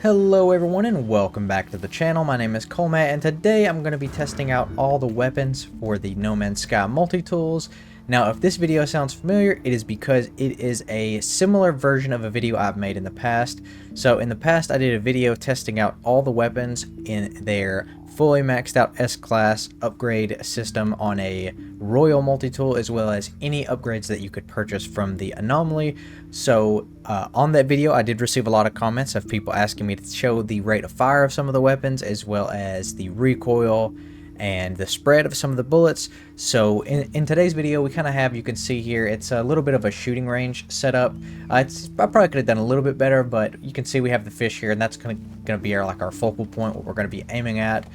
Hello everyone and welcome back to the channel. My name is Colmatt and today I'm going to be testing out all the weapons for the No Man's Sky multi-tools. Now if this video sounds familiar, it is because it is a similar version of a video I've made in the past. So in the past I did a video testing out all the weapons in their fully maxed out S-Class upgrade system on a Royal multi-tool, as well as any upgrades that you could purchase from the Anomaly. So on that video I did receive a lot of comments of people asking me to show the rate of fire of some of the weapons, as well as the recoil and the spread of some of the bullets. So in today's video we kind of have, you can see here, it's a little bit of a shooting range setup. I probably could have done a little bit better, but you can see we have the fish here, and that's gonna be our focal point, what we're gonna be aiming at.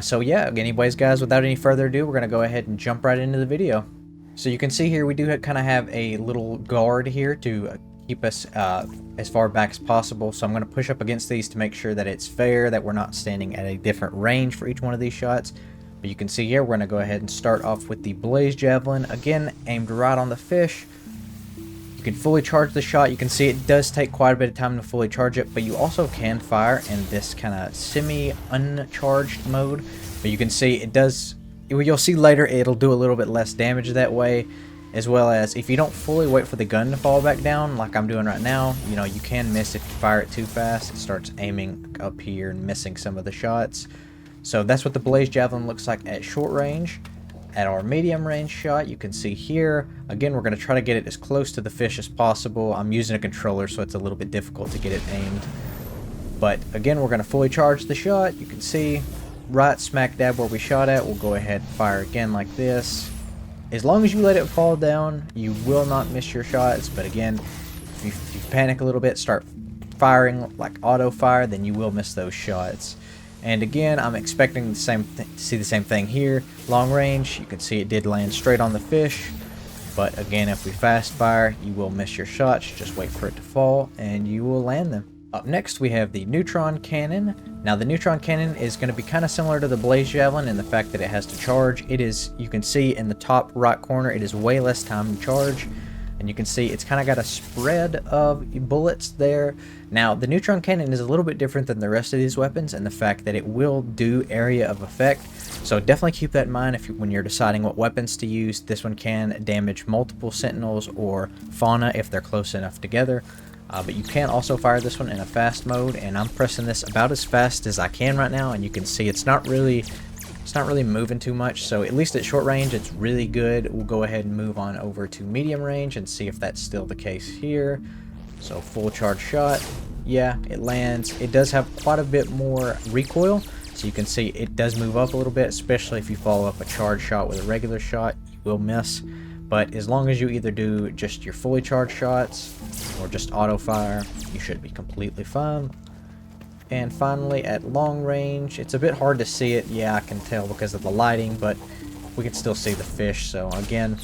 So yeah, anyways guys, without any further ado, we're gonna go ahead and jump right into the video. So you can see here we do kind of have a little guard here to keep us as far back as possible. So I'm going to push up against these to make sure that it's fair, that we're not standing at a different range for each one of these shots. But you can see here we're going to go ahead and start off with the Blaze Javelin, again aimed right on the fish. You can fully charge the shot. You can see it does take quite a bit of time to fully charge it, but you also can fire in this kind of semi-uncharged mode. But you can see it does, you'll see later, it'll do a little bit less damage that way, as well as if you don't fully wait for the gun to fall back down like I'm doing right now, you know, you can miss if you fire it too fast. It starts aiming up here and missing some of the shots. So that's what the Blaze Javelin looks like at short range. At our medium range shot, you can see here, again, we're going to try to get it as close to the fish as possible. I'm using a controller, so it's a little bit difficult to get it aimed. But again, we're going to fully charge the shot. You can see right smack dab where we shot at. We'll go ahead and fire again like this. As long as you let it fall down, you will not miss your shots. But again, if you panic a little bit, start firing like auto fire, then you will miss those shots. And again, I'm expecting to see the same thing here. Long range, you can see it did land straight on the fish. But again, if we fast fire, you will miss your shots. Just wait for it to fall and you will land them. Up next, we have the Neutron Cannon. Now, the Neutron Cannon is going to be kind of similar to the Blaze Javelin in the fact that it has to charge. It is, you can see in the top right corner, it is way less time to charge. And you can see it's kind of got a spread of bullets there. Now, the Neutron Cannon is a little bit different than the rest of these weapons in the fact that it will do area of effect. So definitely keep that in mind when you're deciding what weapons to use. This one can damage multiple sentinels or fauna if they're close enough together. But you can also fire this one in a fast mode, and I'm pressing this about as fast as I can right now, and you can see it's not really moving too much. So at least at short range it's really good. We'll go ahead and move on over to medium range and see if that's still the case here. So full charge shot, yeah, it lands. It does have quite a bit more recoil, so you can see it does move up a little bit, especially if you follow up a charge shot with a regular shot, you will miss. But as long as you either do just your fully charged shots or just auto fire, you should be completely fine. And finally, at long range, it's a bit hard to see it. Yeah, I can tell because of the lighting, but we can still see the fish. So again,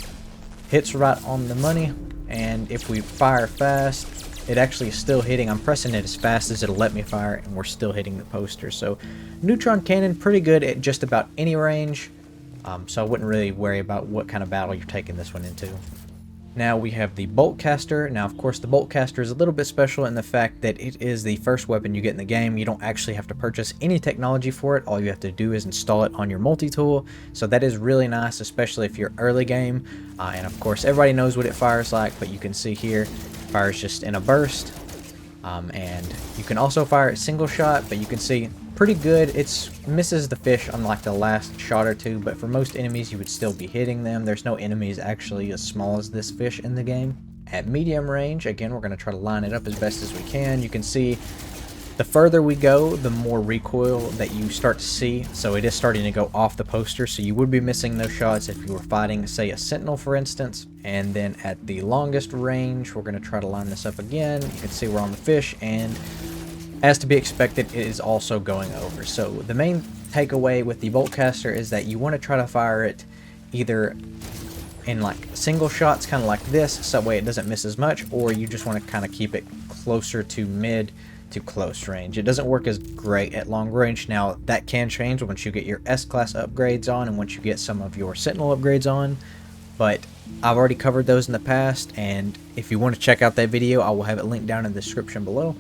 hits right on the money. And if we fire fast, it actually is still hitting. I'm pressing it as fast as it'll let me fire, and we're still hitting the poster. So Neutron Cannon, pretty good at just about any range. So I wouldn't really worry about what kind of battle you're taking this one into. Now we have the Bolt Caster. Now, of course, the Bolt Caster is a little bit special in the fact that it is the first weapon you get in the game. You don't actually have to purchase any technology for it. All you have to do is install it on your multi-tool. So that is really nice, especially if you're early game. And of course, everybody knows what it fires like, but you can see here, it fires just in a burst. And you can also fire it single shot, but you can see pretty good. It misses the fish on like the last shot or two, but for most enemies you would still be hitting them. There's no enemies actually as small as this fish in the game. At medium range, again, we're going to try to line it up as best as we can. You can see the further we go, the more recoil that you start to see. So it is starting to go off the poster, so you would be missing those shots if you were fighting, say, a sentinel, for instance. And then at the longest range, we're going to try to line this up again. You can see we're on the fish, and as to be expected, it is also going over. So the main takeaway with the Bolt Caster is that you want to try to fire it either in like single shots, kind of like this, so that way it doesn't miss as much, or you just want to kind of keep it closer to mid to close range. It doesn't work as great at long range. Now that can change once you get your S-Class upgrades on and once you get some of your Sentinel upgrades on, but I've already covered those in the past, and if you want to check out that video, I will have it linked down in the description below.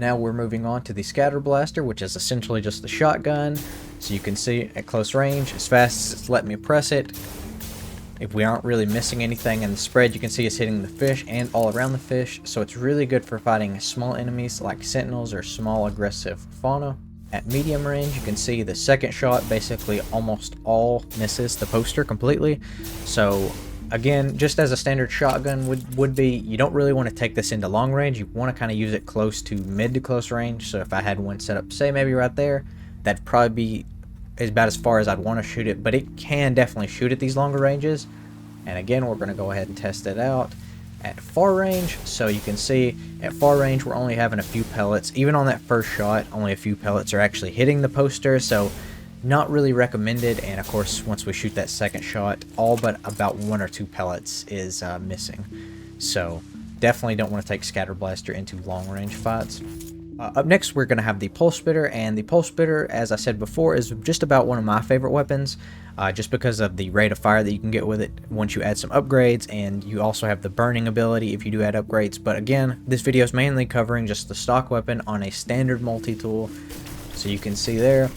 Now we're moving on to the scatter blaster, which is essentially just the shotgun. So you can see at close range, as fast as it's letting me press it, if we aren't really missing anything in the spread, you can see it's hitting the fish and all around the fish. So it's really good for fighting small enemies like sentinels or small aggressive fauna. At medium range, you can see the second shot basically almost all misses the poster completely. So again, just as a standard shotgun would be, you don't really want to take this into long range. You want to kind of use it close to mid to close range. So if I had one set up, say maybe right there, that'd probably be about as far as I'd want to shoot it, but it can definitely shoot at these longer ranges. And again, we're going to go ahead and test it out at far range. So you can see at far range, we're only having a few pellets. Even on that first shot, only a few pellets are actually hitting the poster. So not really recommended. And of course, once we shoot that second shot, all but about 1 or 2 pellets is missing. So definitely don't want to take scatter blaster into long range fights. Up next, we're going to have the pulse spitter, and the pulse spitter, as I said before, is just about one of my favorite weapons, just because of the rate of fire that you can get with it once you add some upgrades, and you also have the burning ability if you do add upgrades. But again, this video is mainly covering just the stock weapon on a standard multi-tool. So you can see there,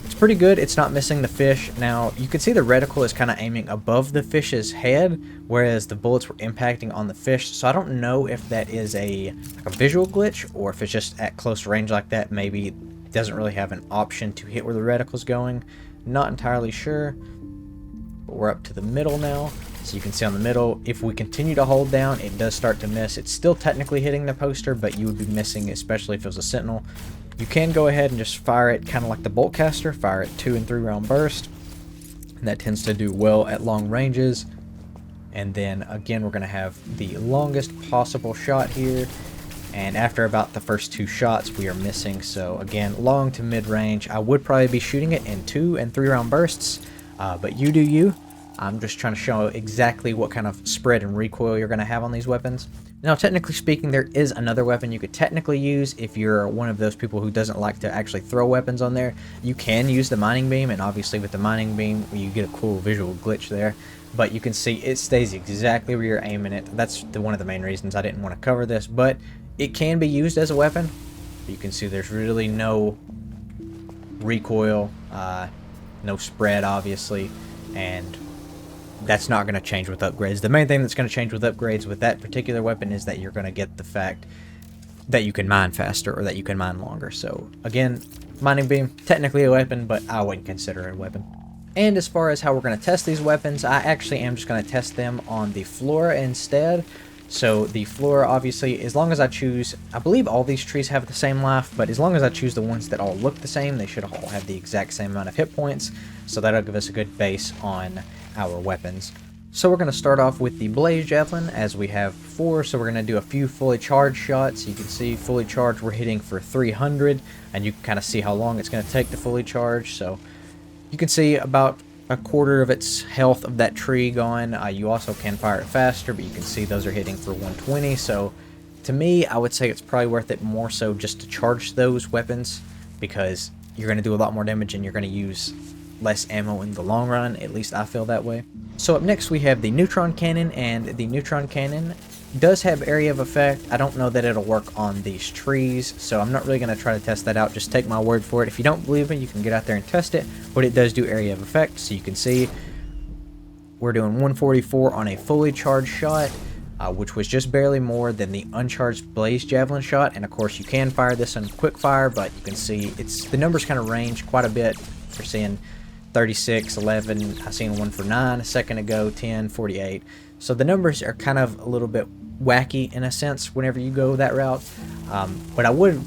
it's pretty good. It's not missing the fish. Now, you can see the reticle is kind of aiming above the fish's head, whereas the bullets were impacting on the fish. So I don't know if that is like a visual glitch, or if it's just at close range like that, maybe it doesn't really have an option to hit where the reticle's going. Not entirely sure. But we're up to the middle now. So you can see on the middle, if we continue to hold down, it does start to miss. It's still technically hitting the poster, but you would be missing, especially if it was a sentinel. You can go ahead and just fire it kind of like the bolt caster, fire it 2 and 3 round burst, and that tends to do well at long ranges. And then again, we're going to have the longest possible shot here, and after about the first 2 shots we are missing. So again, long to mid range. I would probably be shooting it in 2 and 3 round bursts, but you do you. I'm just trying to show exactly what kind of spread and recoil you're going to have on these weapons. Now, technically speaking, there is another weapon you could technically use if you're one of those people who doesn't like to actually throw weapons on there. You can use the mining beam, and obviously with the mining beam, you get a cool visual glitch there. But you can see it stays exactly where you're aiming it. That's one of the main reasons I didn't want to cover this, but it can be used as a weapon. You can see there's really no recoil, no spread, obviously, and that's not going to change with upgrades. The main thing that's going to change with upgrades with that particular weapon is that you're going to get the fact that you can mine faster, or that you can mine longer. So again, mining beam, technically a weapon, but I wouldn't consider it a weapon. And as far as how we're going to test these weapons, I actually am just going to test them on the flora instead. So the flora, obviously, as long as I choose, I believe all these trees have the same life, but as long as I choose the ones that all look the same, they should all have the exact same amount of hit points. So that'll give us a good base on our weapons. So we're going to start off with the blaze javelin, as we have 4. So we're going to do a few fully charged shots. You can see fully charged we're hitting for 300, and you can kind of see how long it's going to take to fully charge. So you can see about a quarter of its health of that tree gone. You also can fire it faster, but you can see those are hitting for 120. So to me, I would say it's probably worth it more so just to charge those weapons, because you're going to do a lot more damage and you're going to use less ammo in the long run. At least I feel that way. So up next we have the neutron cannon, and the neutron cannon does have area of effect. I don't know that it'll work on these trees, so I'm not really going to try to test that out. Just take my word for it. If you don't believe me, you can get out there and test it, but it does do area of effect. So you can see we're doing 144 on a fully charged shot, which was just barely more than the uncharged blaze javelin shot. And of course you can fire this on quick fire, but you can see the numbers kind of range quite a bit. We're seeing 36, 11, I seen one for 9 a second ago, 10, 48. So the numbers are kind of a little bit wacky in a sense whenever you go that route. But I would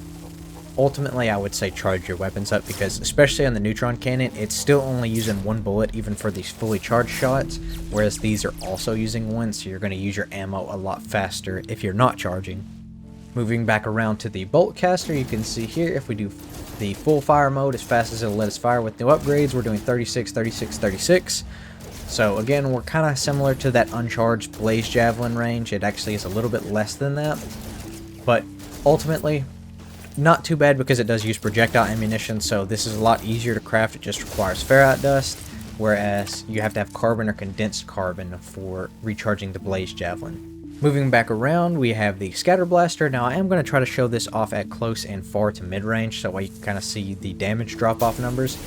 say charge your weapons up, because especially on the neutron cannon, it's still only using 1 bullet even for these fully charged shots, whereas these are also using 1, so you're going to use your ammo a lot faster if you're not charging. Moving back around to the bolt caster, you can see here if we do the full fire mode, as fast as it'll let us fire with no upgrades, we're doing 36, 36, 36. So again, we're kind of similar to that uncharged blaze javelin range. It actually is a little bit less than that, but ultimately not too bad, because it does use projectile ammunition. So this is a lot easier to craft. It just requires ferrite dust, whereas you have to have carbon or condensed carbon for recharging the blaze javelin. Moving back around, we have the Scatter Blaster. Now I am going to try to show this off at close and far to mid-range, so you can kind of see the damage drop-off numbers.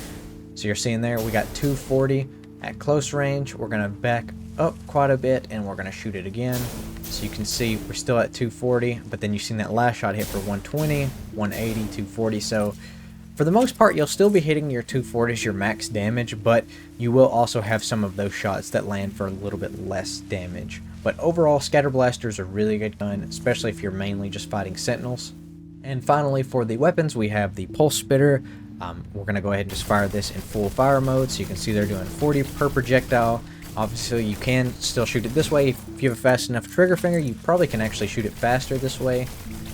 So you're seeing there, we got 240 at close range. We're going to back up quite a bit, and we're going to shoot it again. So you can see we're still at 240, but then you've seen that last shot hit for 120, 180, 240. So for the most part, you'll still be hitting your 240s, your max damage, but you will also have some of those shots that land for a little bit less damage. But overall, Scatter Blaster is a really good gun, especially if you're mainly just fighting Sentinels. And finally, for the weapons, we have the Pulse Spitter. We're going to go ahead and just fire this in full fire mode, so you can see they're doing 40 per projectile. Obviously, you can still shoot it this way. If you have a fast enough trigger finger, you probably can actually shoot it faster this way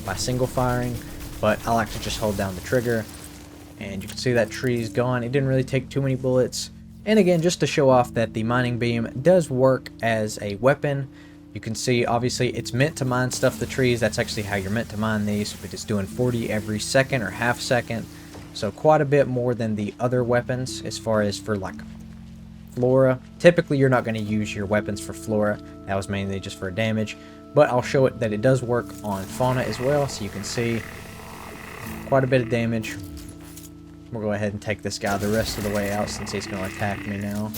by single firing, but I like to just hold down the trigger. And you can see that tree's gone. It didn't really take too many bullets. And again, just to show off that the mining beam does work as a weapon, you can see obviously it's meant to mine stuff the trees. That's actually how you're meant to mine these, but it's doing 40 every second or half second. So quite a bit more than the other weapons as far as for like Flora. Typically you're not going to use your weapons for Flora. That was mainly just for damage, but I'll show it that it does work on Fauna as well, so you can see quite a bit of damage. We'll go ahead and take this guy the rest of the way out since he's going to attack me now.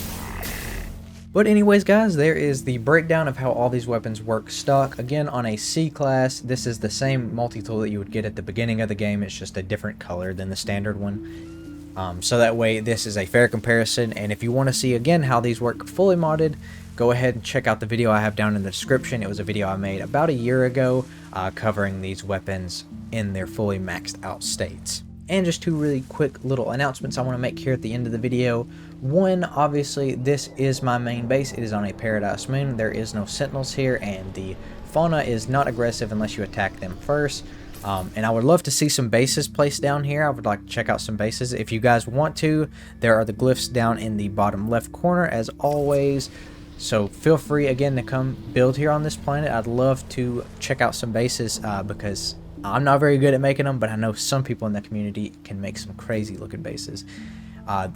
But anyways guys, there is the breakdown of how all these weapons work stock. Again, on a C class, this is the same multi-tool that you would get at the beginning of the game. It's just a different color than the standard one. So that way this is a fair comparison. And if you want to see again how these work fully modded, go ahead and check out the video I have down in the description. It was a video I made about a year ago covering these weapons in their fully maxed out states. And just two really quick little announcements I want to make here at the end of the video. One, obviously, this is my main base. It is on a Paradise Moon. There is no Sentinels here, and the fauna is not aggressive unless you attack them first. And I would love to see some bases placed down here. I would like to check out some bases. If you guys want to, there are the glyphs down in the bottom left corner, as always. So feel free, again, to come build here on this planet. I'd love to check out some bases because I'm not very good at making them, but I know some people in the community can make some crazy looking bases.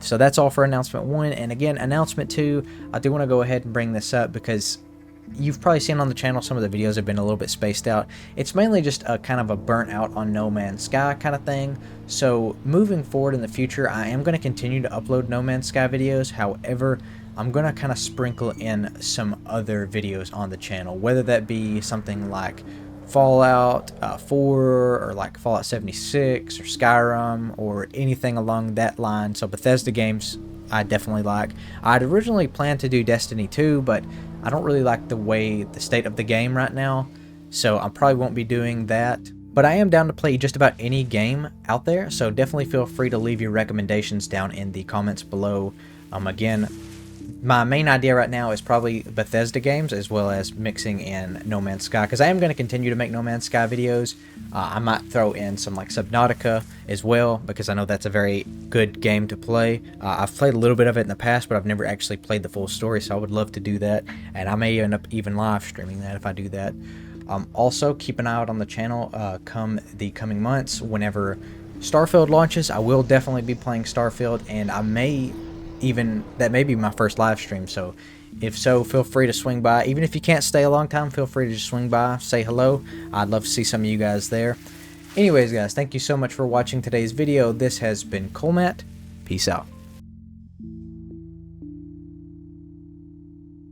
So that's all for announcement 1. And again, announcement 2, I do want to go ahead and bring this up because you've probably seen on the channel some of the videos have been a little bit spaced out. It's mainly just a kind of a burnt out on No Man's Sky kind of thing. So moving forward in the future, I am going to continue to upload No Man's Sky videos. However, I'm going to kind of sprinkle in some other videos on the channel, whether that be something like Fallout 4 or like Fallout 76 or Skyrim or anything along that line. So Bethesda games I definitely like. I'd originally planned to do Destiny 2, but I don't really like the state of the game right now, so I probably won't be doing that. But I am down to play just about any game out there, so definitely feel free to leave your recommendations down in the comments below. Again, my main idea right now is probably Bethesda games as well as mixing in No Man's Sky, because I am going to continue to make No Man's Sky videos. I might throw in some like Subnautica as well, because I know that's a very good game to play. I've played a little bit of it in the past, but I've never actually played the full story, so I would love to do that, and I may end up even live streaming that if I do that. Also, keep an eye out on the channel come the coming months. Whenever Starfield launches, I will definitely be playing Starfield, and that may be my first live stream, so if so, feel free to swing by. Even if you can't stay a long time, feel free to just swing by, say hello. I'd love to see some of you guys there. Anyways guys, thank you so much for watching today's video. This has been Colmatt. Peace out.